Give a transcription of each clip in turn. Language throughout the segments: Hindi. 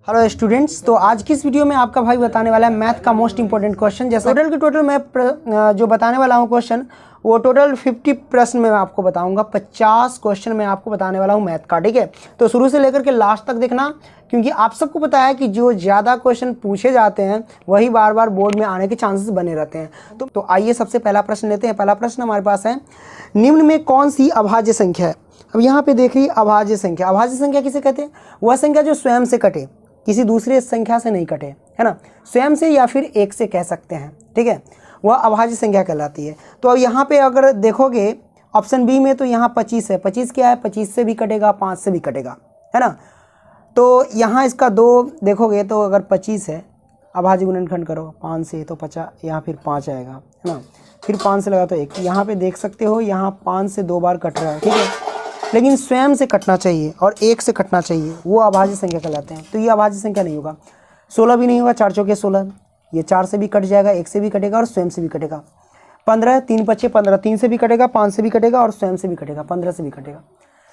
हेलो स्टूडेंट्स, तो आज की इस वीडियो में आपका भाई बताने वाला है मैथ का मोस्ट इंपॉर्टेंट क्वेश्चन। जैसे टोटल मैं जो बताने वाला हूँ क्वेश्चन, वो टोटल 50 प्रश्न में मैं आपको बताऊंगा। 50 क्वेश्चन मैं आपको बताने वाला हूँ मैथ का, ठीक है। तो शुरू से लेकर के लास्ट तक देखना, क्योंकि आप सबको पता है कि जो ज़्यादा क्वेश्चन पूछे जाते हैं वही बार बार बोर्ड में आने के चांसेस बने रहते हैं। तो आइए सबसे पहला प्रश्न लेते हैं। पहला प्रश्न हमारे पास है, निम्न में कौन सी अभाज्य संख्या है। अब यहाँ पे देखिए अभाज्य संख्या। अभाज्य संख्या किसे कहते हैं? वह संख्या जो स्वयं से कटे, किसी दूसरे संख्या से नहीं कटे, है ना। स्वयं से या फिर एक से कह सकते हैं, ठीक है। वह अभाज्य संख्या कहलाती है। तो अब यहाँ पे अगर देखोगे ऑप्शन बी में, तो यहाँ 25 है। 25 क्या है? 25 से भी कटेगा, 5 से भी कटेगा, है ना। तो यहाँ इसका 2 देखोगे तो अगर 25 है, अभाज्य गुणनखंड करो 5 से तो 50, यहाँ फिर 5 आएगा, है ना। फिर 5 से लगा तो 1। यहाँ पे देख सकते हो यहाँ 5 से 2 बार कट रहा है, ठीक है। लेकिन स्वयं से कटना चाहिए और 1 से कटना चाहिए, वो अभाज्य संख्या कहलाते हैं। तो ये अभाज्य संख्या नहीं होगा। 16 भी नहीं होगा, 4 चौके 16, ये 4 से भी कट जाएगा, 1 से भी कटेगा और स्वयं से भी कटेगा। 15, 3 5 15, 3 से भी कटेगा, 5 से भी कटेगा और स्वयं से भी कटेगा, 15 से भी कटेगा।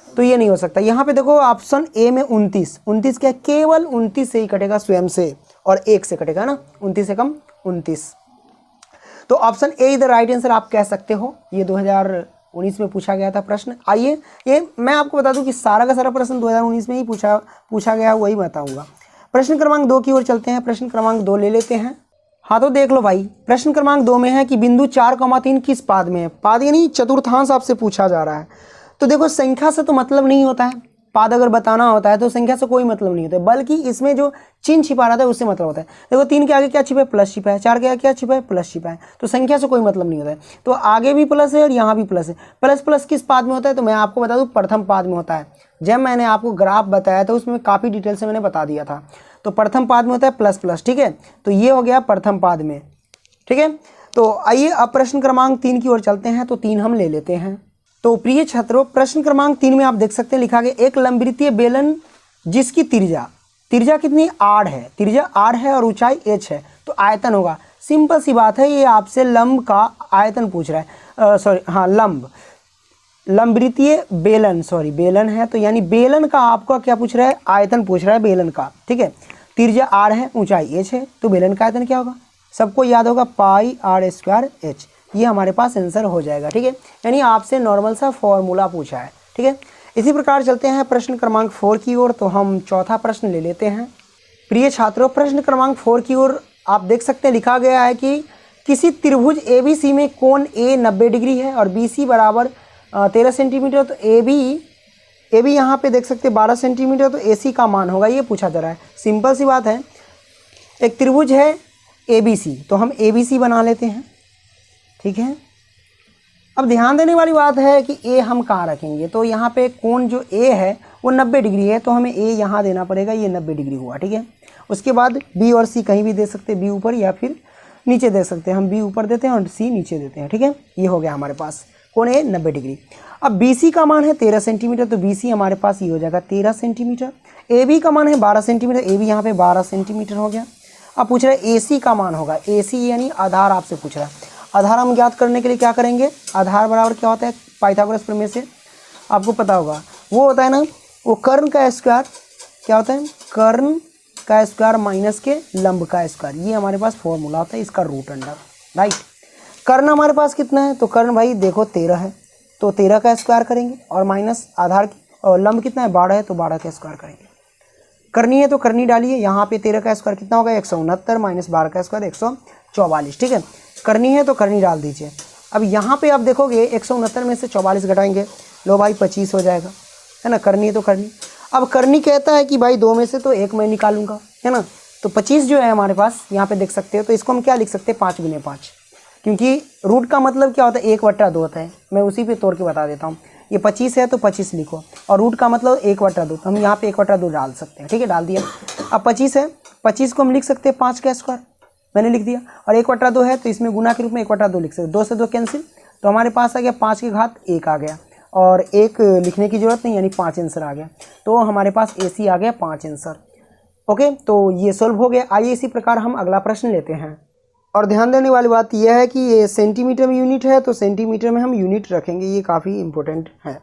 तो ये नहीं हो सकता। यहाँ पे देखो ऑप्शन ए में 29, 29 क्या है? केवल 29 से ही कटेगा, स्वयं से और 1 से कटेगा ना। 29 से कम 29। तो option A is the right answer आप कह सकते हो। ये 2019 में पूछा गया था प्रश्न। आइए, ये मैं आपको बता दूं कि सारा का सारा प्रश्न 2019 में ही पूछा गया, वही बताऊंगा। प्रश्न क्रमांक 2 की ओर चलते हैं। प्रश्न क्रमांक 2 ले लेते हैं। हाँ, तो देख लो भाई, प्रश्न क्रमांक 2 में है कि बिंदु 4,3 किस पाद में है। पाद यानी चतुर्थांश आपसे पूछा जा रहा है। तो देखो संख्या से तो मतलब नहीं होता है, पाद अगर बताना होता है तो संख्या से कोई मतलब नहीं होता है, बल्कि इसमें जो चिन्ह छिपा रहता है उससे मतलब होता है। देखो 3 के आगे क्या छिपा है? प्लस छिपा है। 4 के आगे क्या छिपा है? प्लस छिपा है। तो संख्या से कोई मतलब नहीं होता है। तो आगे भी प्लस है और यहाँ भी प्लस है। प्लस प्लस किस पाद में होता है? तो मैं आपको बता दूं प्रथम पाद में होता है। जब मैंने आपको ग्राफ बताया था उसमें काफ़ी डिटेल से मैंने बता दिया था। तो प्रथम पाद में होता है प्लस प्लस, ठीक है। तो ये हो गया प्रथम पाद में, ठीक है। तो आइए अब प्रश्न क्रमांक 3 की ओर चलते हैं। तो 3 हम ले लेते हैं। तो प्रिय छात्रों, प्रश्न क्रमांक 3 में आप देख सकते हैं लिखा गया, एक लंबवृत्तीय बेलन जिसकी त्रिज्या कितनी? 8 है। त्रिज्या 8 है और ऊंचाई h है, तो आयतन होगा। सिंपल सी बात है, ये आपसे लंब का आयतन पूछ रहा है। लंबवृत्तीय बेलन, बेलन है, तो यानी बेलन का आपका क्या पूछ रहा है? आयतन पूछ रहा है बेलन का, ठीक है। त्रिज्या r है, ऊंचाई h है, तो बेलन का आयतन क्या होगा? सबको याद होगा पाई r² h। ये हमारे पास आंसर हो जाएगा, ठीक है। यानी आपसे नॉर्मल सा फॉर्मूला पूछा है, ठीक है। इसी प्रकार चलते हैं प्रश्न क्रमांक 4 की ओर। तो हम चौथा प्रश्न ले लेते हैं। प्रिय छात्रों, प्रश्न क्रमांक 4 की ओर आप देख सकते हैं लिखा गया है कि किसी त्रिभुज ABC में कोण A 90 डिग्री है और BC बराबर 13 सेंटीमीटर। तो AB यहाँ पे देख सकते हैं 12 सेंटीमीटर, तो AC का मान होगा, ये पूछा जा रहा है। सिंपल सी बात है, एक त्रिभुज है ABC, तो हम ABC बना लेते हैं, ठीक है। अब ध्यान देने वाली बात है कि ए हम कहाँ रखेंगे। तो यहाँ पे कोण जो ए है वो 90 डिग्री है, तो हमें ए यहाँ देना पड़ेगा, ये 90 डिग्री हुआ, ठीक है। उसके बाद बी और सी कहीं भी दे सकते हैं, बी ऊपर या फिर नीचे दे सकते हैं। हम बी ऊपर देते हैं और सी नीचे देते हैं, ठीक है। ये हो गया हमारे पास कोण ए 90 डिग्री। अब बी सी का मान है 13 सेंटीमीटर, तो बी सी हमारे पास ये हो जाएगा 13 सेंटीमीटर। ए बी का मान है 12 सेंटीमीटर, ए बी यहाँ पे 12 सेंटीमीटर हो गया। अब पूछ रहा है ए सी का मान होगा, ए सी यानी आधार आपसे पूछ रहा है। आधार हम ज्ञात करने के लिए क्या करेंगे? आधार बराबर क्या होता है? पाइथागोरस प्रमेय से आपको पता होगा, वो होता है ना, वो कर्ण का स्क्वायर क्या होता है? कर्ण का स्क्वायर माइनस के लंब का स्क्वायर। ये हमारे पास फॉर्मूला होता है, इसका रूट अंडर, राइट। कर्ण हमारे पास कितना है? तो कर्ण भाई देखो 13 है, तो 13 का स्क्वायर करेंगे और माइनस आधार और लंब कितना है? 12 है, तो 12 का स्क्वायर करेंगे। करनी है तो करनी डालिए। यहाँ पे 13 का स्क्वायर कितना होगा? 169 माइनस 12 का स्क्वायर 144, ठीक है। करनी है तो करनी डाल दीजिए। अब यहाँ पे आप देखोगे 169 में से 44 घटाएंगे, लो भाई 25 हो जाएगा, है ना। करनी है तो करनी। अब करनी कहता है कि भाई 2 में से तो 1 मैं निकालूंगा, है ना। तो 25 जो है हमारे पास यहाँ पे देख सकते हो, तो इसको हम क्या लिख सकते हैं? 5 गुने 5, क्योंकि रूट का मतलब क्या होता है? 1/2 होता है। मैं उसी पे तोड़ के बता देता हूँ। ये 25 है तो 25 लिखो, और रूट का मतलब 1/2, तो हम यहाँ पे 1/2 डाल सकते हैं, ठीक है। डाल दिया। अब 25 है, 25 को हम लिख सकते हैं 5 का स्क्वायर, मैंने लिख दिया। और 1/2 है तो इसमें गुना के रूप में 1/2 लिख सकते, 2 से 2 कैंसिल, तो हमारे पास आ गया 5 की घात 1 आ गया, और 1 लिखने की जरूरत नहीं, यानी 5 आंसर आ गया। तो हमारे पास AC आ गया 5 आंसर। ओके, तो ये सोल्व हो गया। आइए इसी प्रकार हम अगला प्रश्न लेते हैं। और ध्यान देने वाली बात यह है कि ये सेंटीमीटर में यूनिट है, तो सेंटीमीटर में हम यूनिट रखेंगे, ये काफ़ी इंपॉर्टेंट है।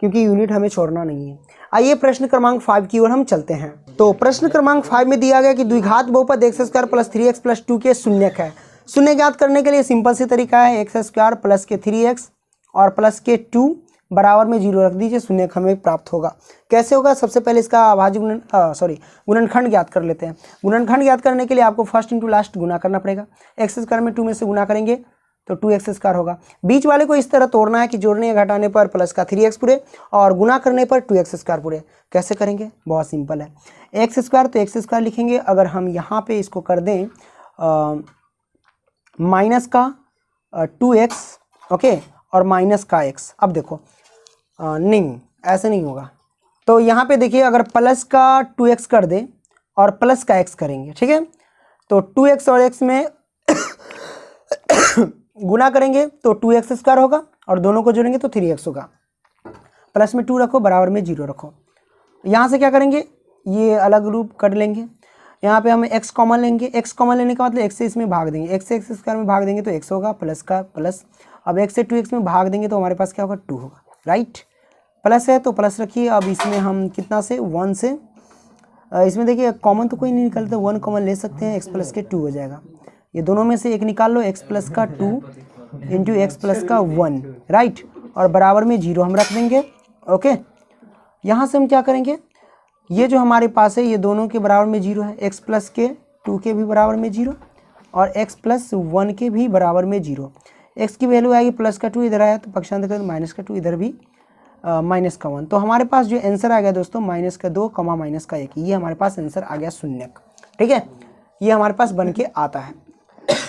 क्योंकि यूनिट हमें छोड़ना नहीं है। आइए प्रश्न क्रमांक 5 की ओर हम चलते हैं। तो प्रश्न क्रमांक 5 में दिया गया कि द्विघात बहुपद x square plus 3x plus 2 के शून्यक है। शून्य ज्ञात करने के लिए सिंपल सी तरीका है, एक्स स्क्वायर प्लस के 3x और प्लस के 2 बराबर में 0 रख दीजिए, शून्यक हमें प्राप्त होगा। कैसे होगा? सबसे पहले इसका अभाज्य गुणनखंड ज्ञात कर लेते हैं। गुणनखंड ज्ञात करने के लिए आपको फर्स्ट इंटू लास्ट गुना करना पड़ेगा। एक्स स्क्वायर में 2 में से गुना करेंगे तो 2x स्क्वायर होगा। बीच वाले को इस तरह तोड़ना है कि जोड़ने या घटाने पर प्लस का 3x पूरे और गुना करने पर 2x स्क्वायर पूरे। कैसे करेंगे? बहुत सिंपल है, एक्स स्क्वायर तो एक्स स्क्वायर लिखेंगे। अगर हम यहाँ पे इसको कर दें माइनस का 2x, ओके, और माइनस का x। अब देखो नहीं, ऐसे नहीं होगा। तो यहाँ पे देखिए, अगर प्लस का 2x कर दें और प्लस का x करेंगे, ठीक है, तो 2x और x में गुना करेंगे तो 2x स्क्वायर होगा और दोनों को जोड़ेंगे तो 3x होगा। प्लस में 2 रखो, बराबर में 0 रखो। यहाँ से क्या करेंगे, ये अलग रूप कर लेंगे। यहाँ पे हम x कॉमन लेंगे। x कॉमन लेने का मतलब x से इसमें भाग देंगे, x से x स्क्वायर में भाग देंगे तो x होगा, प्लस का प्लस। अब x से 2x में भाग देंगे तो हमारे पास क्या होगा, 2 होगा, राइट। प्लस है तो प्लस रखिए। अब इसमें हम कितना से 1 से, इसमें देखिए कॉमन तो कोई नहीं निकलता, 1 कॉमन ले सकते हैं, x प्लस के 2 हो जाएगा। ये दोनों में से एक निकाल लो, x प्लस का 2 इंटू एक्स प्लस का 1, राइट, और बराबर में 0 हम रख देंगे, ओके। यहाँ से हम क्या करेंगे, ये जो हमारे पास है ये दोनों के बराबर में 0 है, x प्लस के 2 के भी बराबर में 0 और x प्लस 1 के भी बराबर में 0। x की वैल्यू आएगी प्लस का 2, इधर आया तो पक्षांतर कर माइनस का 2, इधर भी माइनस का 1। तो हमारे पास जो आंसर आ गया दोस्तों माइनस का 2 कमा माइनस का 1, ये हमारे पास आंसर आ गया शून्यक, ठीक है, ये हमारे पास बन के आता है।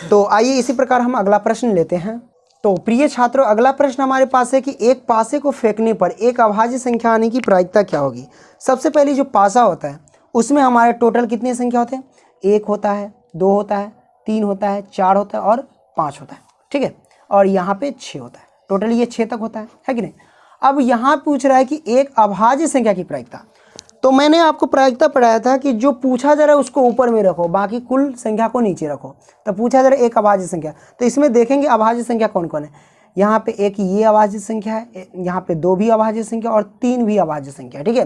तो आइए इसी प्रकार हम अगला प्रश्न लेते हैं। तो प्रिय छात्रों, अगला प्रश्न हमारे पास है कि एक पासे को फेंकने पर एक अभाज्य संख्या आने की प्रायिकता क्या होगी। सबसे पहले जो पासा होता है उसमें हमारे टोटल कितनी संख्या होते हैं, 1 होता है, 2 होता है, 3 होता है, 4 होता है और 5 होता है, ठीक है, और यहाँ पे 6 होता है। टोटल ये 6 तक होता है कि नहीं। अब यहाँ पूछ रहा है कि एक अभाज्य संख्या की प्रायिकता। तो मैंने आपको प्रायिकता पढ़ाया था कि जो पूछा जा रहा है उसको ऊपर में रखो, बाकी कुल संख्या को नीचे रखो। तो पूछा जा रहा है एक अभाज्य संख्या, तो इसमें देखेंगे अभाज्य संख्या कौन कौन है। यहाँ पे एक ये अभाज्य संख्या है, यहाँ पे 2 भी अभाज्य संख्या और 3 भी अभाज्य संख्या, ठीक है।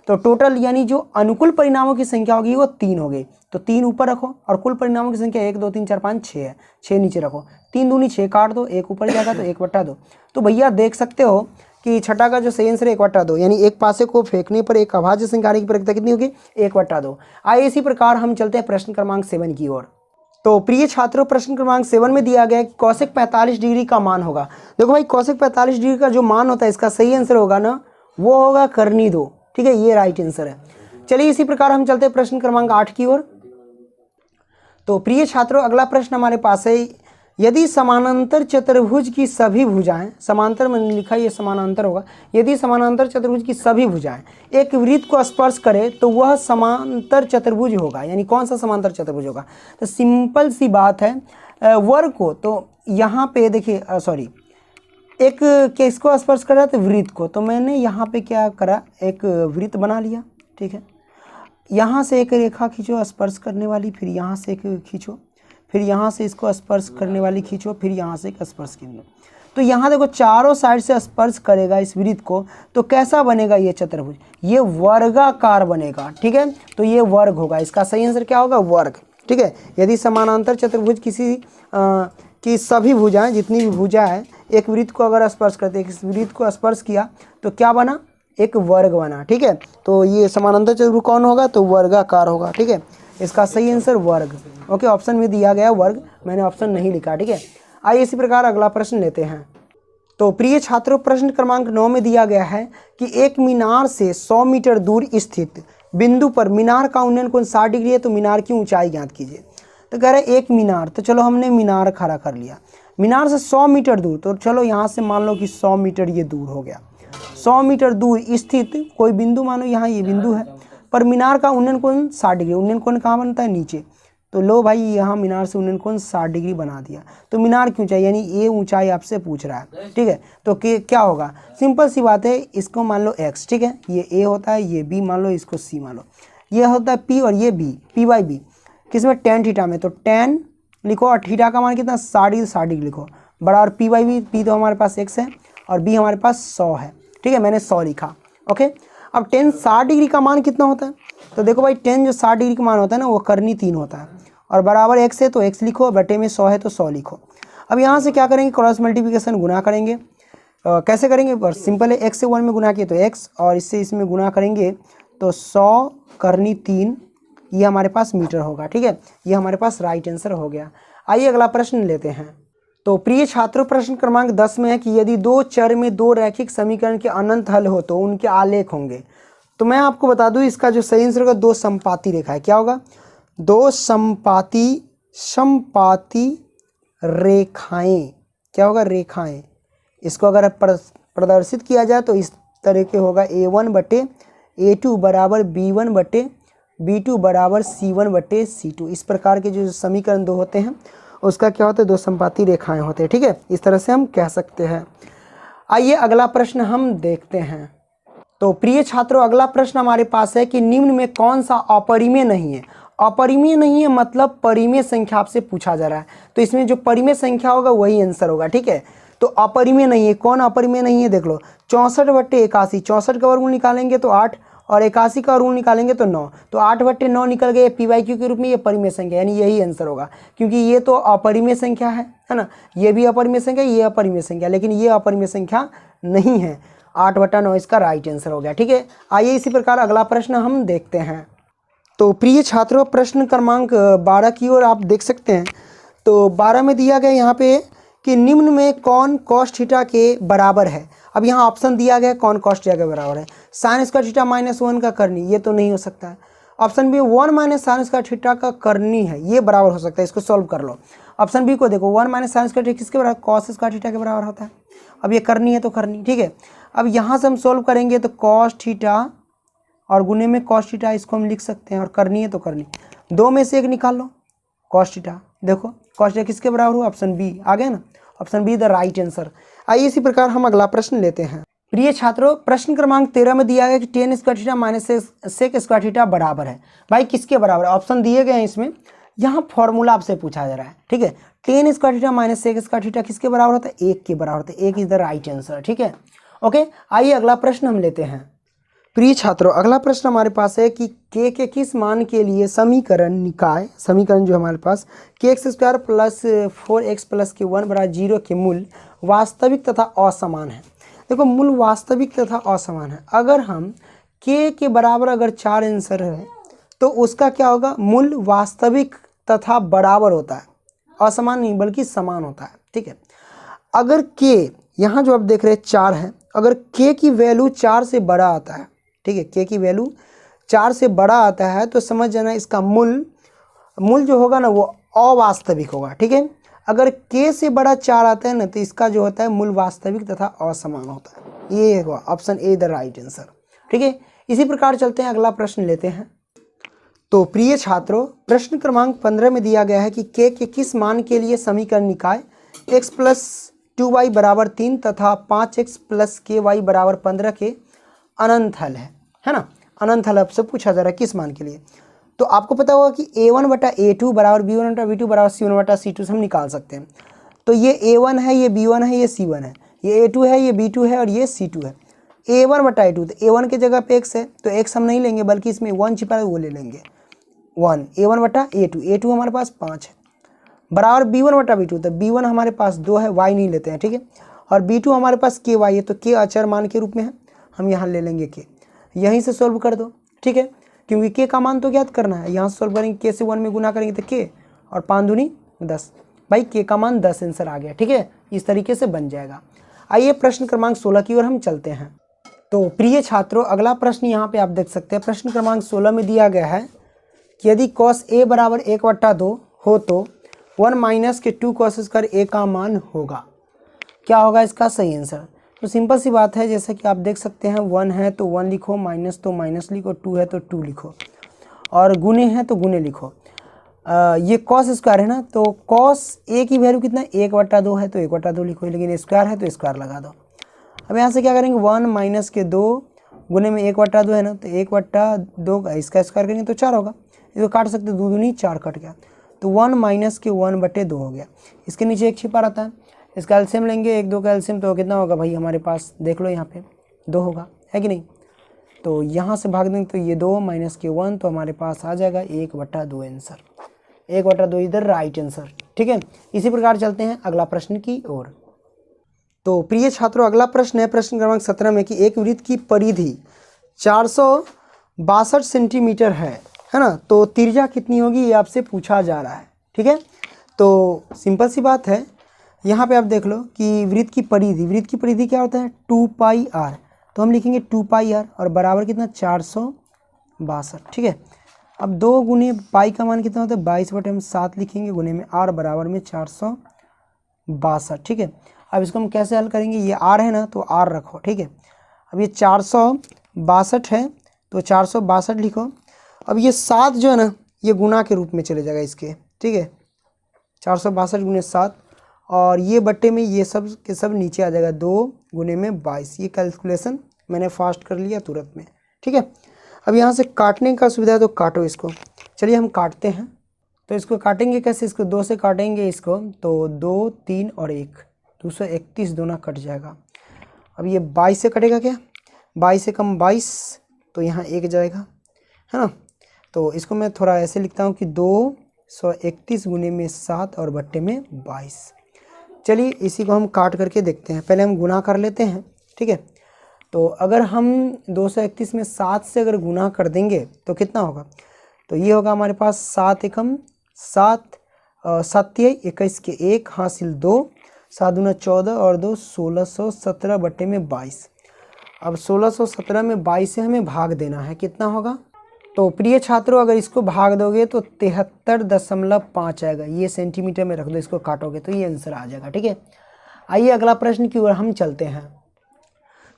तो टोटल यानी जो अनुकूल परिणामों की संख्या होगी वो 3 हो गई, तो 3 ऊपर रखो और कुल परिणामों की संख्या 1 2 3 4 5 6 है, 6 नीचे रखो। 3 दूनी 6 काट दो, 1 ऊपर जाएगा तो 1/2। तो भैया देख सकते हो कि छठा का जो सही आंसर है 1/2, यानी एक पासे को फेंकने पर एक अभाज्य संख्या की प्रायिकता कितनी होगी, 1/2। आइए इसी प्रकार हम चलते हैं प्रश्न क्रमांक 7 की ओर। तो प्रिय छात्रों, प्रश्न क्रमांक 7 में दिया गया है कि कौशिक 45 डिग्री का मान होगा। देखो भाई, कौशिक 45 डिग्री का जो मान होता है इसका सही आंसर होगा ना, वो होगा करनी दो, ठीक है, ये राइट आंसर है। चलिए इसी प्रकार हम चलते हैं प्रश्न क्रमांक 8 की ओर। तो प्रिय छात्रों, अगला प्रश्न हमारे पास है, यदि समानांतर चतुर्भुज की सभी भुजाएं, समांतर मैंने लिखा ये समानांतर होगा, यदि समानांतर चतुर्भुज की सभी भुजाएं एक वृत्त को स्पर्श करे तो वह समांतर चतुर्भुज होगा। यानी कौन सा समांतर चतुर्भुज होगा, तो सिंपल सी बात है, वर्ग को, तो यहाँ पे देखिए एक किसको स्पर्श कर रहा है, तो वृत्त को। तो मैंने यहाँ पे क्या करा, एक वृत्त बना लिया, ठीक है, यहाँ से एक रेखा खींचो स्पर्श करने वाली, फिर यहाँ से एक खींचो, फिर यहाँ से इसको स्पर्श करने वाली खींचो, फिर यहाँ से एक स्पर्श खींचो। तो यहाँ देखो चारों साइड से स्पर्श करेगा इस वृत्त को, तो कैसा बनेगा ये चतुर्भुज, ये वर्गाकार बनेगा, ठीक है। तो ये वर्ग होगा, इसका सही आंसर क्या होगा, वर्ग, ठीक है। यदि समानांतर चतुर्भुज किसी की सभी भुजाएं, जितनी भी भुजा है, एक वृत्त को अगर स्पर्श करते हैं, इस वृत्त को स्पर्श किया तो क्या बना, एक वर्ग बना, ठीक है। तो ये समानांतर चतुर्भुज कौन होगा, तो वर्गाकार होगा, ठीक है। इसका सही आंसर वर्ग, ओके। ऑप्शन में दिया गया वर्ग, मैंने ऑप्शन नहीं लिखा, ठीक है। आइए इसी प्रकार अगला प्रश्न लेते हैं। तो प्रिय छात्रों, प्रश्न क्रमांक 9 में दिया गया है कि एक मीनार से 100 मीटर दूर स्थित बिंदु पर मीनार का उन्नयन कोण 60 डिग्री है, तो मीनार की ऊंचाई ज्ञात कीजिए। तो कह रहे एक मीनार, तो चलो हमने मीनार खड़ा कर लिया, मीनार से 100 मीटर दूर, तो चलो यहाँ से मान लो कि 100 मीटर ये दूर हो गया। 100 मीटर दूर स्थित कोई बिंदु, मानो यहाँ ये बिंदु है, पर मीनार का उन्नयन कोण 60 डिग्री। उन्नयन कोण कहाँ बनता है, नीचे। तो लो भाई, यहाँ मीनार से उन्नयन कोण 60 डिग्री बना दिया। तो मीनार की ऊंचाई, यानी ये ऊंचाई आपसे पूछ रहा है, ठीक है। तो क्या होगा, सिंपल सी बात है, इसको मान लो x, ठीक है, ये a होता है, ये b मान लो, इसको c मान लो, ये होता है p और ये b, p/b किसमें, tan थीटा में। तो tan लिखो और थीटा का मान कितना, 60 डिग्री लिखो, बराबर p/b, p तो हमारे पास x है और b हमारे पास 100 है, ठीक है, मैंने 100 लिखा। ओके, अब टेन 60 डिग्री का मान कितना होता है? तो देखो भाई, टेन जो 60 डिग्री का मान होता है ना, वो करनी 3 होता है, और बराबर x है तो x लिखो, बटे में 100 है तो 100 लिखो। अब यहाँ से क्या करेंगे, क्रॉस मल्टीप्लिकेशन गुना करेंगे। कैसे करेंगे? बस सिंपल है, x से 1 में गुना किए तो x, और इससे इसमें गुना करेंगे तो 100 करनी 3, ये हमारे पास मीटर होगा। ठीक है, ये हमारे पास राइट आंसर हो गया। आइए अगला प्रश्न लेते हैं। तो प्रिय छात्रों, प्रश्न क्रमांक 10 में है कि यदि दो चर में दो रैखिक समीकरण के अनंत हल हो तो उनके आलेख होंगे। तो मैं आपको बता दूं, इसका जो सही आंसर होगा, दो समपाती रेखा है। क्या होगा? दो समपाती रेखाएं। क्या होगा? रेखाएं। इसको अगर प्रदर्शित किया जाए तो इस तरह के होगा, A1 बटे A2 बराबर B1 बटे B2 बराबर C1 बटे C2। इस प्रकार के जो समीकरण दो होते हैं उसका क्या होता है? दो समपाती रेखाएं होते हैं। ठीक है, इस तरह से हम कह सकते हैं। आइए अगला प्रश्न हम देखते हैं। तो प्रिय छात्रों, अगला प्रश्न हमारे पास है कि निम्न में कौन सा अपरिमेय नहीं है? अपरिमेय नहीं है मतलब परिमेय संख्या आपसे पूछा जा रहा है, तो इसमें जो परिमेय संख्या होगा वही आंसर होगा। ठीक है, तो अपरिमेय नहीं है। कौन अपरिमेय नहीं है? देख लो, 64 बटे 81, 64 का वर्गमूल निकालेंगे तो 8, और 81 का वर्गमूल निकालेंगे तो 9, तो 8 बटे 9 निकल गए PYQ के रूप में। ये परिमेय संख्या, यानी यही आंसर होगा, क्योंकि ये तो अपरिमेय संख्या है ना, ये भी अपरिमेय संख्या, ये अपरिमेय संख्या, लेकिन ये अपरिमेय संख्या नहीं है। 8 बटा 9 इसका राइट आंसर हो गया। ठीक है, आइए इसी प्रकार अगला प्रश्न हम देखते हैं। तो प्रिय छात्रों, प्रश्न क्रमांक 12 की ओर आप देख सकते हैं। तो 12 में दिया गया यहाँ पे कि निम्न में कौन cos थीटा के बराबर है। अब यहाँ ऑप्शन दिया गया कौन cos थीटा के बराबर है। साइन स्क्वायर थीटा -1 का करनी, ये तो नहीं हो सकता है। Option B 1 minus sine square theta का करनी है, ये बराबर हो सकता है, इसको सॉल्व कर लो। ऑप्शन बी को देखो, 1 माइनस साइन स्क्वायर थीटा किसके बराबर? cos स्क्वायर थीटा के बराबर होता है। अब ये करनी है तो करनी। ठीक है, अब यहाँ से हम सॉल्व करेंगे तो cos थीटा और गुने में cos थीटा, इसको हम लिख सकते हैं, और करनी है तो करनी। दो में से एक निकाल लो, cos थीटा। देखो cos थीटा किसके बराबर हुआ? ऑप्शन बी आ गया ना, option be the right answer. आइए इसी प्रकार हम अगला प्रश्न लेते हैं। प्रिय छात्रों, प्रश्न क्रमांक 13 में दिया गया कि tan square theta minus sec square theta बराबर है। भाई किसके बराबर है? ऑप्शन दिए गए हैं इसमें, यहाँ फॉर्मूला आपसे पूछा जा रहा है। ठीक है, tan square theta minus sec square theta किसके बराबर होता है? 1 के बराबर होता है। 1 इज द राइट आंसर। ठीक है, ओके, आइए अगला प्रश्न हम लेते हैं। प्रिय छात्रों, अगला प्रश्न हमारे पास है कि k के किस मान के लिए समीकरण निकाय, समीकरण जो हमारे पास kx² plus 4x plus k1 बराबर 0 के मूल वास्तविक तथा असमान है। देखो, मूल वास्तविक तथा असमान है। अगर हम k के बराबर अगर 4 आंसर है तो उसका क्या होगा? मूल वास्तविक तथा बराबर होता है, असमान नहीं बल्कि समान होता है। ठीक है, अगर k यहाँ जो आप देख रहे हैं 4 है, अगर k की वैल्यू 4 से बड़ा आता है, ठीक है, k की वैल्यू 4 से बड़ा आता है तो समझ जाना इसका मूल जो होगा ना वो अवास्तविक होगा। ठीक है, अगर k से बड़ा 4 आता है ना तो इसका जो होता है मूल वास्तविक तथा असमान होता है। ये होगा option A the right answer. ठीक है, इसी प्रकार चलते हैं, अगला प्रश्न लेते हैं। तो प्रिय छात्रों, प्रश्न क्रमांक 15 में दिया गया है कि k के किस मान के लिए समीकरण निकाय x प्लस 2y बराबर 3 तथा 5x प्लस ky बराबर 15 के अनंत हल है ना। अनंत हल आपसे पूछा जा रहा है किस मान के लिए। तो आपको पता होगा कि a1 बटा a2 बराबर b1 बटा b2 बराबर c1 बटा c2 से हम निकाल सकते हैं। तो ये a1 है, ये b1 है, ये c1 है, ये a2 है, ये b2 है और ये c2 है। a1 बटा a2, तो a1 के जगह पे x है तो x हम नहीं लेंगे बल्कि इसमें 1 छिपा है वो ले लेंगे 1। a1 बटा a2 हमारे पास 5 है बराबर b1 बटा b2, तो b1 हमारे पास 2 है, y नहीं लेते हैं। ठीक है, और b2 हमारे पास ky है, तो k अचर मान के रूप में है, हम यहाँ ले लेंगे k। यहीं से सोल्व कर दो। ठीक है, क्योंकि k का मान तो ज्ञात करना है। यहाँ से सोल्व करेंगे, k से 1 में गुना करेंगे तो k, और 5 दूनी 10। भाई k का मान 10 आंसर आ गया। ठीक है, इस तरीके से बन जाएगा। आइए प्रश्न क्रमांक 16 की ओर हम चलते हैं। तो प्रिय छात्रों, अगला प्रश्न यहाँ पे आप देख सकते हैं। प्रश्न क्रमांक 16 में दिया गया है कि यदि cos a बराबर 1/2 हो तो 1 माइनस के 2 cos स्क्वायर a का मान होगा। क्या होगा इसका सही आंसर? तो सिंपल सी बात है, जैसे कि आप देख सकते हैं 1 है तो 1 लिखो, माइनस तो माइनस लिखो, 2 है तो 2 लिखो, और गुने है तो गुने लिखो। ये cos स्क्वायर है ना, तो cos a की वैल्यू कितना? 1/2 है तो 1/2 लिखो, लेकिन स्क्वायर है तो स्क्वायर लगा दो। अब यहाँ से क्या करेंगे? 1 माइनस के 2 गुने में 1/2 है ना, तो 1/2 का इसका स्क्वायर करेंगे तो 4 होगा। इसको काट सकते, 2 दूनी 4 कट गया, तो 1 माइनस के 1/2 हो गया। इसके नीचे एक छिपा रहता है, इसका एलसीएम लेंगे, 1 2 का एलसीएम तो कितना होगा भाई हमारे पास? देख लो यहाँ पे 2 होगा, है कि नहीं। तो यहाँ से भाग देंगे तो ये 2 माइनस के 1, तो हमारे पास आ जाएगा 1/2 आंसर। 1/2 इधर राइट आंसर, ठीक है। इसी प्रकार चलते हैं अगला प्रश्न की ओर। तो प्रिय छात्रों, अगला प्रश्न है प्रश्न क्रमांक 17 में कि एक वृत्त की परिधि 462 सेंटीमीटर है ना, तो त्रिज्या कितनी होगी ये आपसे पूछा जा रहा है, ठीक है। तो सिंपल सी बात है, यहाँ पे आप देख लो कि वृत्त की परिधि क्या होता है 2πr, तो हम लिखेंगे 2πr और बराबर कितना 462, ठीक है। अब 2 गुने पाई का मान कितना होता है 22/7 लिखेंगे, गुने में r बराबर में 462, ठीक है। अब इसको हम कैसे हल करेंगे, ये r है ना तो r रखो, ठीक है। अब ये 462 है तो 462 लिखो। अब ये 7 जो है ना ये गुना के रूप में चले जाएगा इसके, ठीक है। 462 गुने 7 और ये बट्टे में ये सब के सब नीचे आ जाएगा 2 गुने में 22। ये कैलकुलेशन मैंने फास्ट कर लिया तुरंत में, ठीक है। अब यहाँ से काटने का सुविधा है तो काटो इसको। चलिए हम काटते हैं। तो इसको काटेंगे कैसे, इसको 2 से काटेंगे इसको, तो 2 3 और 1 231 दोनों कट जाएगा। अब ये 22 से कटेगा क्या, 22 से कम 22 तो यहाँ 1 जाएगा, है ना। तो इसको मैं थोड़ा ऐसे लिखता हूँ कि 231 गुने में 7 और बट्टे में 22। चलिए इसी को हम काट करके देखते हैं। पहले हम गुना कर लेते हैं, ठीक है। तो अगर हम 231 में 7 से अगर गुना कर देंगे तो कितना होगा, तो ये होगा हमारे पास 7 एकम 7 7 21 के 1 हासिल 2 7 दूना 14 और 2 1617 बट्टे में 22। अब 1617 में 22 से हमें भाग देना है, कितना होगा। तो प्रिय छात्रों अगर इसको भाग दोगे तो 73.5 आएगा। ये सेंटीमीटर में रख दो, इसको काटोगे तो ये आंसर आ जाएगा, ठीक है। आइए अगला प्रश्न की ओर हम चलते हैं।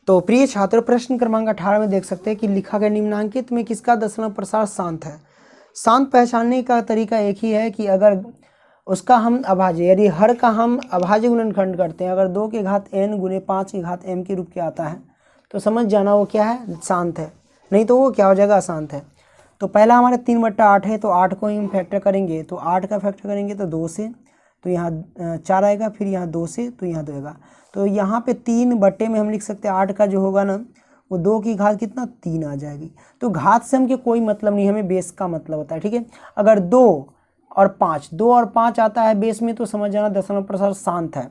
तो प्रिय छात्र प्रश्न क्रमांक 18 में देख सकते हैं कि लिखा गया निम्नांकित में किसका दशमलव प्रसार शांत है। शांत पहचानने का तरीका एक ही है कि अगर उसका हम अभाज्य यदि हर का हम अभाज्य गुणनखंड करते हैं, अगर 2 की घात n गुने 5 की घात m के रूप के आता है तो समझ जाना वो क्या है, शांत है, नहीं तो वो क्या हो जाएगा, अशांत है। तो पहला हमारे 3/8 है तो 8 को हम फैक्टर करेंगे, तो 8 का फैक्टर करेंगे तो 2 से, तो यहाँ 4 आएगा, फिर यहाँ 2 से तो यहाँ 2 आएगा। तो यहाँ पे 3 बट्टे में हम लिख सकते हैं 8 का जो होगा ना वो 2 की घात कितना 3 आ जाएगी। तो घात से हमके कोई मतलब नहीं, हमें बेस का मतलब होता है, ठीक है। अगर 2 और 5 आता है बेस में तो समझ जाना दशमलव प्रसार शांत है।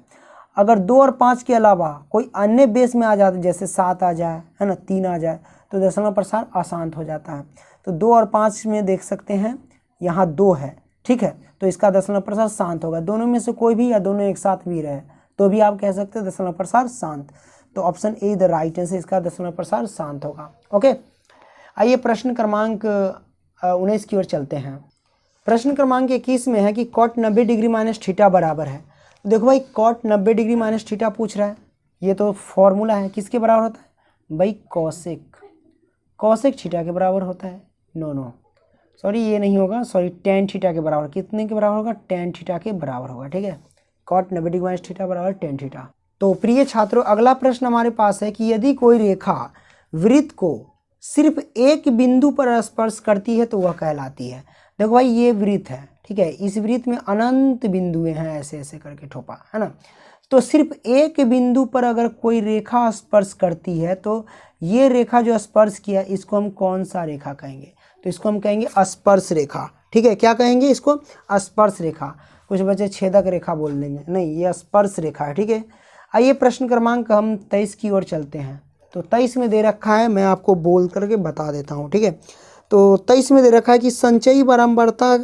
अगर 2 और 5 के अलावा कोई अन्य बेस में आ जाता है, जैसे 7 आ जाए, है ना, 3 आ जाए, तो दशमलव प्रसार अशांत हो जाता है। तो 2 और 5 में देख सकते हैं यहाँ 2 है, ठीक है, तो इसका दशमलव प्रसार शांत होगा। दोनों में से कोई भी या दोनों एक साथ भी रहे तो भी आप कह सकते हैं दशमलव प्रसार शांत। तो option A the right answer, इसका दशमलव प्रसार शांत होगा। ओके, आइए प्रश्न क्रमांक 19 की ओर चलते हैं। प्रश्न क्रमांक 21 में है कि कॉट 90 डिग्री माइनस थीटा बराबर है। देखो भाई कॉट 90 डिग्री माइनस थीटा पूछ रहा है, ये तो फॉर्मूला है, किसके बराबर होता है भाई, कॉसेक थीटा के बराबर होता है। नो सॉरी ये नहीं होगा, सॉरी टेन थीटा के बराबर, कितने के बराबर होगा, टेन थीटा के बराबर होगा, ठीक है। कॉट 90 डिग्री माइनस थीटा बराबर टेन थीटा। तो प्रिय छात्रों अगला प्रश्न हमारे पास है कि यदि कोई रेखा वृत्त को सिर्फ एक बिंदु पर स्पर्श करती है तो वह कहलाती है। देखो भाई ये वृत्त है, ठीक है, इस वृत्त में अनंत बिंदुएं हैं, ऐसे ऐसे करके ठोपा है ना। तो सिर्फ एक बिंदु पर अगर कोई रेखा स्पर्श करती है तो ये रेखा जो स्पर्श किया इसको हम कौन सा रेखा कहेंगे, तो इसको हम कहेंगे स्पर्श रेखा, ठीक है। क्या कहेंगे इसको, स्पर्श रेखा। कुछ बच्चे छेदक रेखा बोल देंगे, नहीं ये स्पर्श रेखा है, ठीक है। आइए प्रश्न क्रमांक हम 23 की ओर चलते हैं। तो 23 में दे रखा है, मैं आपको बोल करके बता देता हूँ, ठीक है। तो 23 में दे रखा है कि संचयी बारंबारता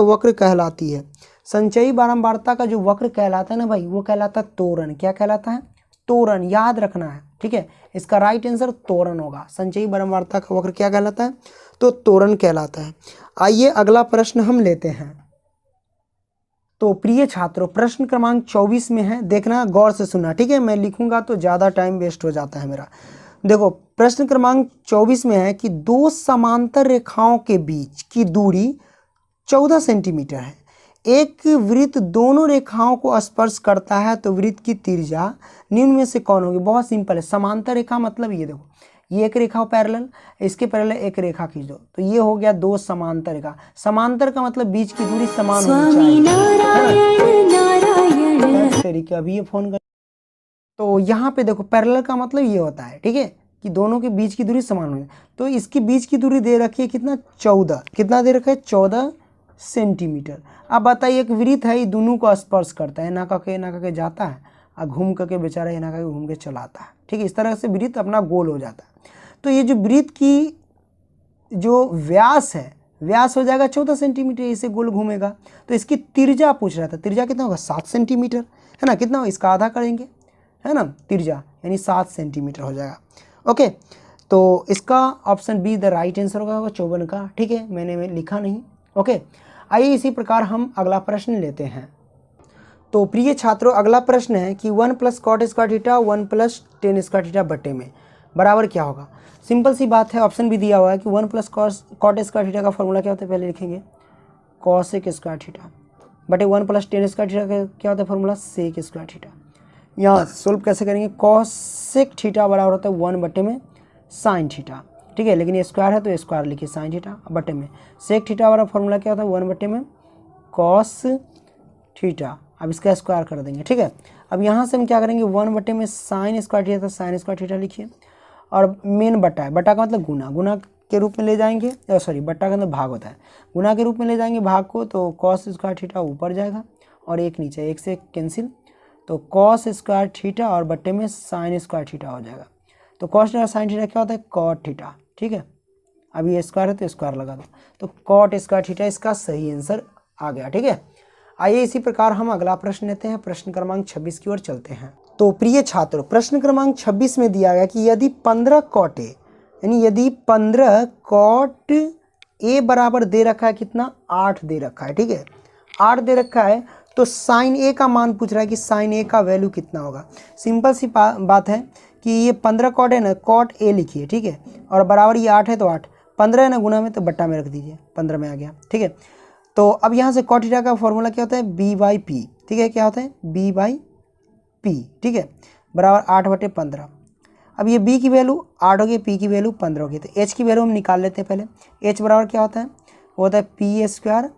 वक्र कहलाती है। संचयी बारंबारता का जो वक्र कहलाता है ना भाई, वो कहलाता है तोरण। क्या कहलाता है, तोरण, याद रखना है, ठीक है। इसका राइट आंसर तोरण होगा। संचयी बारंबारता का वक्र क्या कहलाता है, तो तोरण कहलाता है। आइए अगला प्रश्न हम लेते हैं। तो प्रिय छात्रों प्रश्न क्रमांक 24 में है, देखना गौर से सुनना, ठीक है। मैं लिखूंगा तो ज़्यादा टाइम वेस्ट हो जाता है मेरा। देखो प्रश्न क्रमांक 24 में है कि दो समांतर रेखाओं के बीच की दूरी 14 सेंटीमीटर है। एक वृत्त दोनों रेखाओं को स्पर्श करता है तो वृत्त की त्रिज्या निम्न में से कौन होगी। बहुत सिंपल है, समांतर रेखा मतलब ये देखो, ये एक रेखा पैरेलल, इसके पैरेलल एक रेखा खींच दो तो ये हो गया दो समांतर रेखा। समांतर का मतलब बीच की दूरी समान होनी चाहिए। अभी ये फोन कर तो यहाँ पे देखो पैरेलल का मतलब ये होता है, ठीक है, कि दोनों के बीच की दूरी समान हो। तो इसकी बीच की दूरी दे रखी है कितना, 14, कितना दे रखा है, 14 सेंटीमीटर। अब बताइए एक वृत्त है, ये दोनों को स्पर्श करता है, ना करके जाता है और घूम करके बेचारा ये ना करके घूम के चलाता है, ठीक है। इस तरह से वृत्त अपना गोल हो जाता है। तो ये जो वृत्त की जो व्यास है, व्यास हो जाएगा 14 सेंटीमीटर, इसे गोल घूमेगा। तो इसकी त्रिज्या पूछ रहा था, त्रिज्या कितना होगा, 7 सेंटीमीटर, है ना। कितना, इसका आधा करेंगे, है ना, त्रिज्या यानी 7 सेंटीमीटर हो जाएगा। ओके, तो इसका option be the right answer होगा 54 का, ठीक है, मैंने लिखा नहीं। ओके, आइए इसी प्रकार हम अगला प्रश्न लेते हैं। तो प्रिय छात्रों, अगला प्रश्न है कि 1 + cot square theta 1 + tan square theta बटे में बराबर क्या होगा। सिंपल सी बात है, ऑप्शन भी दिया हुआ है कि 1 + cot स्क्वायर थीटा का फॉर्मूला क्या होता है, पहले लिखेंगे cosec स्क्वायर थीटा बटे 1 + tan स्क्वायर थीटा का क्या होता है फॉर्मूला, sec स्क्वायर थीटा। यहाँ सोल्व कैसे करेंगे, cosec थीटा बराबर होता है 1 बटे में sin थीटा, ठीक है, लेकिन ये स्क्वायर है तो स्क्वायर लिखिए, sin थीटा बटे में sec थीटा वाला फॉर्मूला क्या होता है, 1 बटे में cos थीटा। अब इसका स्क्वायर कर देंगे, ठीक है। अब यहाँ से हम क्या करेंगे, 1 बटे में sin स्क्वायर थीटा, तो sin स्क्वायर थीटा लिखिए, और मेन बटा है, बटा का मतलब गुना, गुना के रूप में ले जाएंगे, सॉरी बट्टा के अंदर भाग होता है, गुना के रूप में ले जाएंगे भाग को, तो cos स्क्वायर थीटा ऊपर जाएगा और एक नीचे, एक से एक कैंसिल, तो cos स्क्वायर थीटा और बट्टे में sin स्क्वायर थीटा हो जाएगा। तो cos और sin थीटा क्या होता है, cot थीटा, ठीक है। अब ये स्क्वायर है तो स्क्वायर लगा दो, तो cot स्क्वायर थीटा इसका सही आंसर आ गया, ठीक है। आइए इसी प्रकार हम अगला प्रश्न लेते हैं, प्रश्न क्रमांक 26 की ओर चलते हैं। तो प्रिय छात्रों, प्रश्न क्रमांक 26 में दिया गया कि यदि 15 cot a, यानी यदि 15 cot a बराबर दे रखा है कितना, 8 दे रखा है, ठीक है, 8 दे रखा है, तो sin a का मान पूछ रहा है कि sin a का वैल्यू कितना होगा। सिंपल सी बात है कि ये 15 cot है ना, cot a लिखिए, ठीक है, और बराबर ये 8 है तो 8, 15 है ना गुना में, तो बट्टा में रख दीजिए, 15 में आ गया, ठीक है। तो अब यहाँ से cot थीटा का फॉर्मूला क्या होता है, b/p, ठीक है, क्या होता है, b/p, ठीक है, बराबर 8 बटे 15। अब ये b की वैल्यू 8 होगी, p की वैल्यू 15 होगी, तो h की वैल्यू हम निकाल लेते हैं पहले। h बराबर क्या होता है, वो होता है p स्क्वायर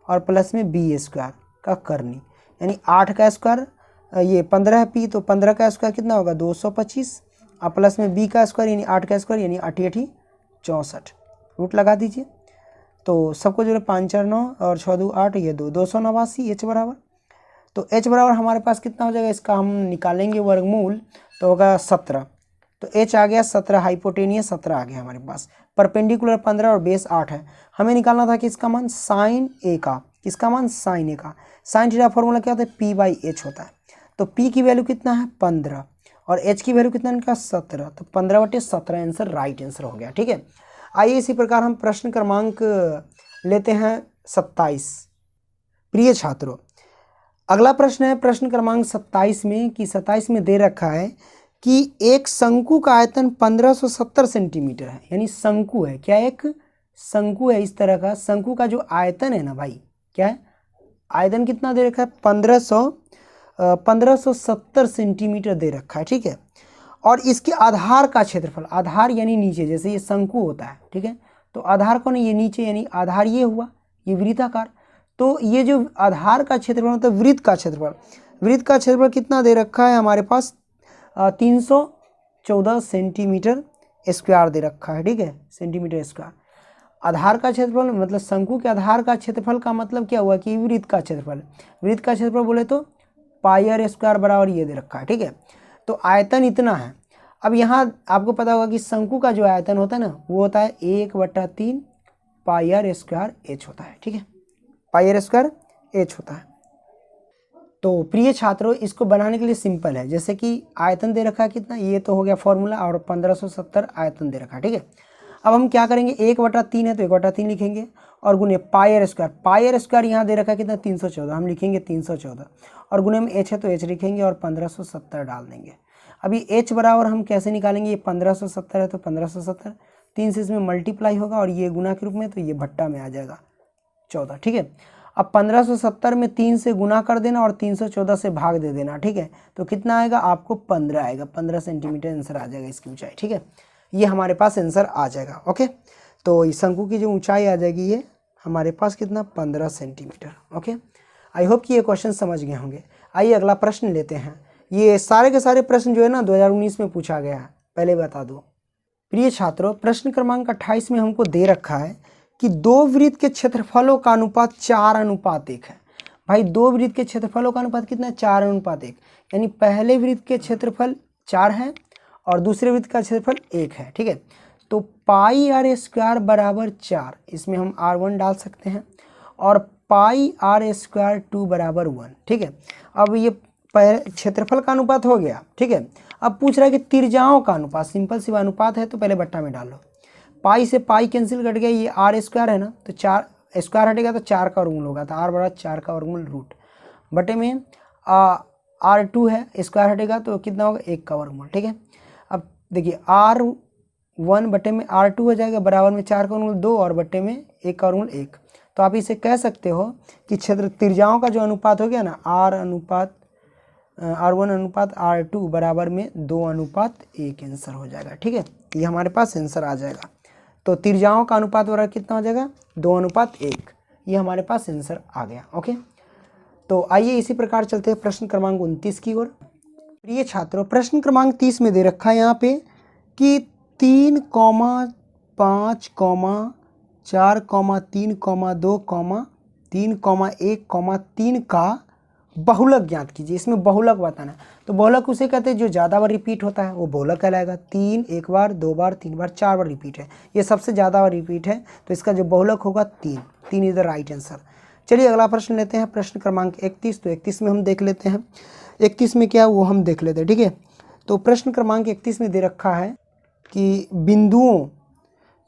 और प्लस में b स्क्वायर का करनी, यानी 8 का स्क्वायर, ये 15 है p, तो 15 का स्क्वायर कितना होगा, 225, और प्लस में b का स्क्वायर यानी 8 का स्क्वायर यानी 8 × 64, रूट लगा दीजिए। तो सबको जो है 5 × 4 = 9 और 6 × 2 = 8, ये 289, h बराबर, तो h बराबर हमारे पास कितना हो जाएगा, इसका हम निकालेंगे वर्गमूल, तो होगा 17, तो h आ गया 17, हाइपोटेनियस 17 आ गया हमारे पास, परपेंडिकुलर 15 और बेस 8 है। हमें निकालना था कि इसका मान sin a का, किसका मान, sin a का। sin थीटा फॉर्मूला क्या होता है, p/h होता है, तो p की वैल्यू कितना है, 15, और h की वैल्यू कितना निकला, 17, तो 15 बटे 17 आंसर राइट आंसर हो गया, ठीक है। आइए इसी प्रकार हम प्रश्न क्रमांक लेते हैं 27। प्रिय छात्रों, अगला प्रश्न है प्रश्न क्रमांक 27 में, कि 27 में दे रखा है कि एक शंकु का आयतन 1570 सेंटीमीटर है, यानी शंकु है, क्या एक शंकु है, इस तरह का शंकु का जो आयतन है ना भाई, क्या है, आयतन कितना दे रखा है, 1570 सेंटीमीटर दे रखा है, ठीक है। और इसके आधार का क्षेत्रफल, आधार यानी नीचे, जैसे ये शंकु होता है, ठीक है, तो आधार कौन है, ये नीचे, यानी आधार ये हुआ, ये वृत्ताकार, तो ये जो आधार का क्षेत्रफल होता है वृत्त का क्षेत्रफल, वृत्त का क्षेत्रफल कितना दे रखा है हमारे पास, 314 सेंटीमीटर स्क्वायर दे रखा है, ठीक है, सेंटीमीटर स्क्वायर। आधार का क्षेत्रफल मतलब शंकु के आधार का क्षेत्रफल का मतलब क्या हुआ कि वृत्त का क्षेत्रफल, वृत्त का क्षेत्रफल बोले तो πr² बराबर ये दे रखा है, ठीक है। तो आयतन इतना है। अब यहाँ आपको पता होगा कि शंकु का जो आयतन होता है ना, वो होता है 1/3 πr² होता है, ठीक है, πr² होता है। तो प्रिय छात्रों, इसको बनाने के लिए सिंपल है, जैसे कि आयतन दे रखा है कितना, ये तो हो गया फॉर्मूला, और 1570 आयतन दे रखा है, ठीक है। अब हम क्या करेंगे, 1/3 है तो 1/3 लिखेंगे, और गुने πr² यहाँ दे रखा है कितना, 314, हम लिखेंगे 314, और गुने में h है तो h लिखेंगे और 1570 डाल देंगे। अभी h बराबर हम कैसे निकालेंगे, ये 1570 है तो 1570, 3 से इसमें मल्टीप्लाई होगा और ये गुना के रूप में, तो ये भट्टा में आ जाएगा 14, ठीक है। अब 1570 में 3 से गुना कर देना और 314 से भाग दे देना, ठीक है, तो कितना आएगा आपको, 15 आएगा, 15 सेंटीमीटर आंसर आ जाएगा इसकी ऊंचाई, ठीक है, ये हमारे पास आंसर आ जाएगा। ओके, तो इस शंकु की जो ऊंचाई आ जाएगी ये हमारे पास कितना, 15 सेंटीमीटर। ओके, आई होप कि ये क्वेश्चन समझ गए होंगे। आइए अगला प्रश्न लेते हैं। ये सारे के सारे प्रश्न जो है ना 2019 में पूछा गया है, पहले बता दो। प्रिय छात्रों, प्रश्न क्रमांक 28 में हमको दे रखा है कि दो वृत्त के क्षेत्रफलों का अनुपात 4:1 है। भाई दो वृत्त के क्षेत्रफलों का अनुपात कितना है? 4:1। यानी पहले वृत्त के क्षेत्रफल 4 है और दूसरे वृत्त का क्षेत्रफल 1 है। ठीक है, तो पाई आर स्क्वायर बराबर 4, इसमें हम r1 डाल सकते हैं, और पाई आर स्क्वायर 2 बराबर 1। ठीक है, अब ये क्षेत्रफल का अनुपात हो गया। ठीक है, अब पूछ रहा है कि त्रिज्याओं का अनुपात, सिंपल सी अनुपात है तो पहले बट्टा में डालो। पाई से पाई कैंसिल कट गया, ये आर स्क्वायर है ना, तो 4 स्क्वायर हटेगा तो 4 का वर्गमूल होगा, तो r बराबर 4 का वर्गमूल रूट बटे में r2 है, स्क्वायर हटेगा तो कितना होगा? 1 का वर्गमूल। ठीक है, अब देखिए r1 बटे में r2 हो जाएगा, बराबर में 4 का वर्गमूल 2 और बटे में 1 का वर्गमूल 1। तो आप इसे कह सकते हो कि क्षेत्र त्रिज्याओं का जो अनुपात हो गया ना, r1 अनुपात r2 बराबर में 2:1 आंसर हो जाएगा। ठीक है, ये हमारे पास आंसर आ जाएगा। तो त्रिज्याओं का अनुपात बराबर कितना हो जाएगा? 2:1। ये हमारे पास आंसर आ गया। ओके, तो आइए इसी प्रकार चलते हैं प्रश्न क्रमांक 29 की ओर। प्रिय छात्रों, प्रश्न क्रमांक 30 में दे रखा है यहाँ पे कि 3, 5, 4, 3, 2, 3, 1, 3 का बहुलक ज्ञात कीजिए। इसमें बहुलक बताना है, तो बहुलक उसे कहते हैं जो ज़्यादा बार रिपीट होता है, वो बहुलक कहलाएगा। 3 एक बार, 2 बार, 3 बार, 4 बार रिपीट है, ये सबसे ज़्यादा बार रिपीट है, तो इसका जो बहुलक होगा 3 इज द राइट आंसर। चलिए अगला प्रश्न लेते हैं, प्रश्न क्रमांक 31। तो 31 में हम देख लेते हैं, 31 में क्या वो हम देख लेते हैं। ठीक है, तो प्रश्न क्रमांक 31 में दे रखा है कि बिंदुओं,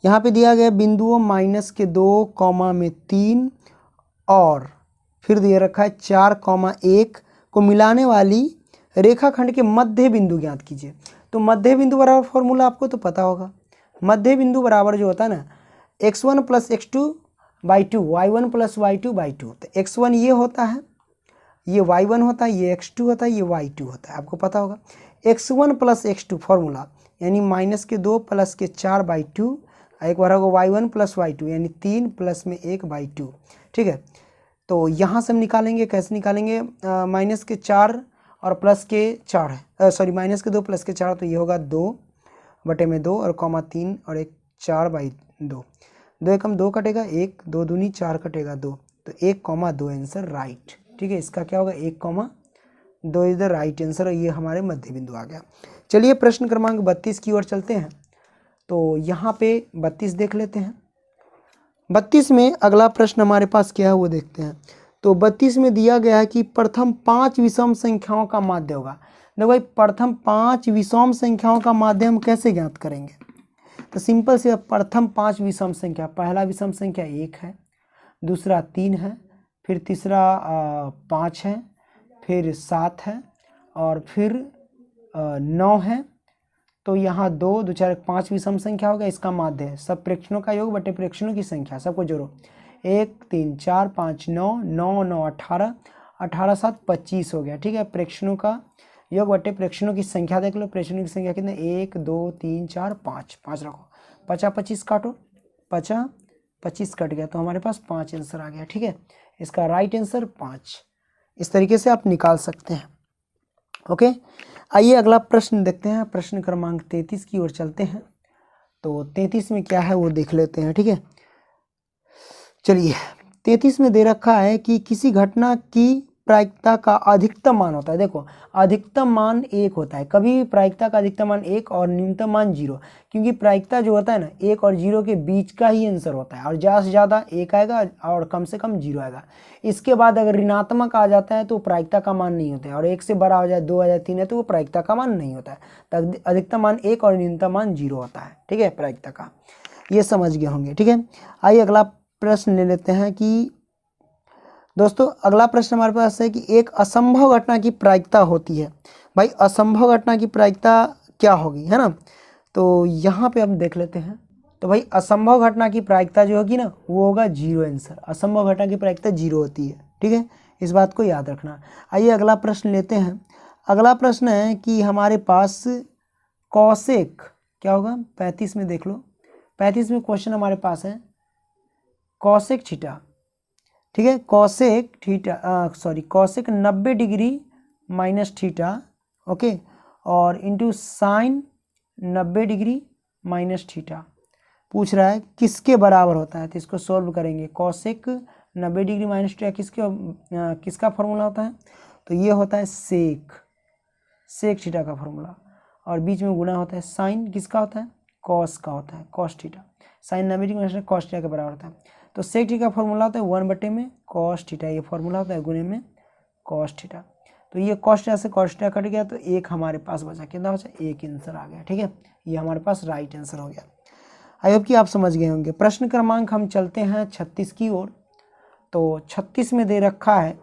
यहाँ पे दिया गया बिंदुओं -2, में 3 और फिर दिया रखा है 4, 1 को मिलाने वाली रेखाखंड के मध्य बिंदु ज्ञात कीजिए। तो मध्य बिंदु बराबर फॉर्मूला आपको तो पता होगा। मध्य बिंदु बराबर जो होता है ना, x1 + x2/2, y1 + y2/2। तो x1 ये होता है, ये y1 होता है, ये x2 होता है, ये y2 होता है, आपको पता होगा। x1 + x2 फॉर्मूला यानी -2 + 4/2, एक बार होगा y1 + y2 यानी 3 + 1/2। ठीक है, तो यहाँ से हम निकालेंगे, कैसे निकालेंगे? -4 और +4 है, सॉरी -2 + 4, तो ये होगा 2 बटे में 2 और 3 और 1 4/2। 2 एकम 2 कटेगा, 1 2 दूनी 4 कटेगा 2, तो 1, 2 आंसर राइट। ठीक है, इसका क्या होगा? 1, 2 इज द राइट आंसर, ये हमारे मध्य बिंदु आ गया। चलिए प्रश्न क्रमांक 32 की ओर चलते हैं। तो यहाँ पे 32 देख लेते हैं। 32 में अगला प्रश्न हमारे पास क्या है वो देखते हैं। तो 32 में दिया गया है कि प्रथम 5 विषम संख्याओं का माध्य होगा। देखो भाई, प्रथम 5 विषम संख्याओं का माध्य हम कैसे ज्ञात करेंगे? तो सिंपल से प्रथम 5 विषम संख्या, पहला विषम संख्या 1 है, दूसरा 3 है, फिर तीसरा 5 है, फिर 7 है और फिर 9 है। तो यहाँ 2, 2, 4, 5 विषम संख्या हो गया, इसका माध्य है सब प्रेक्षणों का योग बटे प्रेक्षणों की संख्या, सबको जोड़ो। 1, 3, 4, 5, 9, 9, 9, 18, 18, 7, 25 हो गया। ठीक है, प्रेक्षणों का योग बटे प्रेक्षणों की संख्या देख लो, प्रेक्षणों की संख्या कितने? 1, 2, 3, 4, 5, 5 रखो, 50, 25 काटो, 50, 25 कट गया, तो हमारे पास 5 आंसर आ गया। ठीक है, इसका राइट आंसर 5। इस तरीके से आप निकाल सकते हैं। ओके, आइए अगला प्रश्न देखते हैं, प्रश्न क्रमांक 33 की ओर चलते हैं। तो 33 में क्या है वो देख लेते हैं। ठीक है, चलिए 33 में दे रखा है कि किसी घटना की प्रायिकता का अधिकतम मान होता है। देखो, अधिकतम मान 1 होता है, कभी प्रायिकता का अधिकतम मान 1 और न्यूनतम मान 0, क्योंकि प्रायिकता जो होता है ना 1 और 0 के बीच का ही आंसर होता है, और ज़्यादा से ज़्यादा 1 आएगा और कम से कम 0 आएगा। इसके बाद अगर ऋणात्मक आ जाता है तो प्रायिकता का मान नहीं होता है, और 1 से बड़ा हो जाए, 2 आ जाए, 3 है, तो वो प्रायिकता का मान नहीं होता है। तो अधिकतम मान 1 और न्यूनतम मान 0 होता है। ठीक है, प्रायिकता का, ये समझ गए होंगे। ठीक है, आइए अगला प्रश्न ले लेते हैं कि दोस्तों अगला प्रश्न हमारे पास है कि एक असंभव घटना की प्रायिकता होती है। भाई असंभव घटना की प्रायिकता क्या होगी, है ना? तो यहाँ पे हम देख लेते हैं। तो भाई असंभव घटना की प्रायिकता जो होगी ना, वो होगा 0 आंसर। असंभव घटना की प्रायिकता 0 होती है। ठीक है, इस बात को याद रखना। आइए अगला प्रश्न लेते हैं। अगला प्रश्न है कि हमारे पास कौशिक क्या होगा, 35 में देख लो। 35 में क्वेश्चन हमारे पास है कौशिक थीटा। ठीक है, cosec theta, cosec 90 degree minus theta okay, और into sine 90 degree minus theta. पूछ रहा है किसके बराबर होता है, तो इसको सॉल्व करेंगे। कॉसेक 90 डिग्री माइनस थीटा किसका फॉर्मूला होता है, तो ये होता है सेक थीटा का फॉर्मूला, और बीच में गुना होता है। साइन किसका होता है, कॉस का होता है, cos theta. Sine 90 degree minus cos theta के बराबर होता है। तो सेक थीटा का फॉर्मूला होता है 1 में कॉस थीटा, ये फॉर्मूला होता है, गुने में कॉस थीटा। तो ये कॉस थीटा से कॉस थीटा कट गया, तो एक हमारे पास बचा, कितना बचा, एक आंसर आ गया। ठीक है, ये हमारे पास राइट आंसर हो गया। आई होप कि आप समझ गए होंगे। प्रश्न क्रमांक हम चलते हैं 36 की ओर। तो 36 में दे रखा है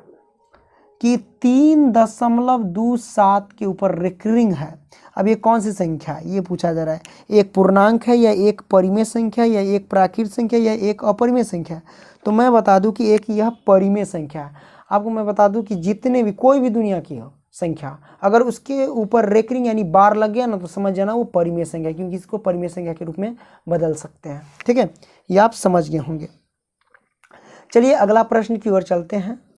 कि 3.27 के ऊपर रिकरिंग है। अब ये कौन सी संख्या है, ये पूछा जा रहा है। एक पूर्णांक है, या एक परिमेय संख्या, या एक प्राकृत संख्या, या एक अपरिमेय संख्या है। तो मैं बता दूं कि एक यह परिमेय संख्या है। आपको मैं बता दूं कि जितने भी कोई भी दुनिया की हो संख्या, अगर उसके ऊपर रेकरिंग यानी बार लग गया ना, तो समझ जाना वो परिमेय संख्या, क्योंकि इसको परिमेय संख्या के रूप में बदल सकते हैं। ठीक है, ये आप समझ गए होंगे। चलिए अगला प्रश्न की ओर चलते हैं।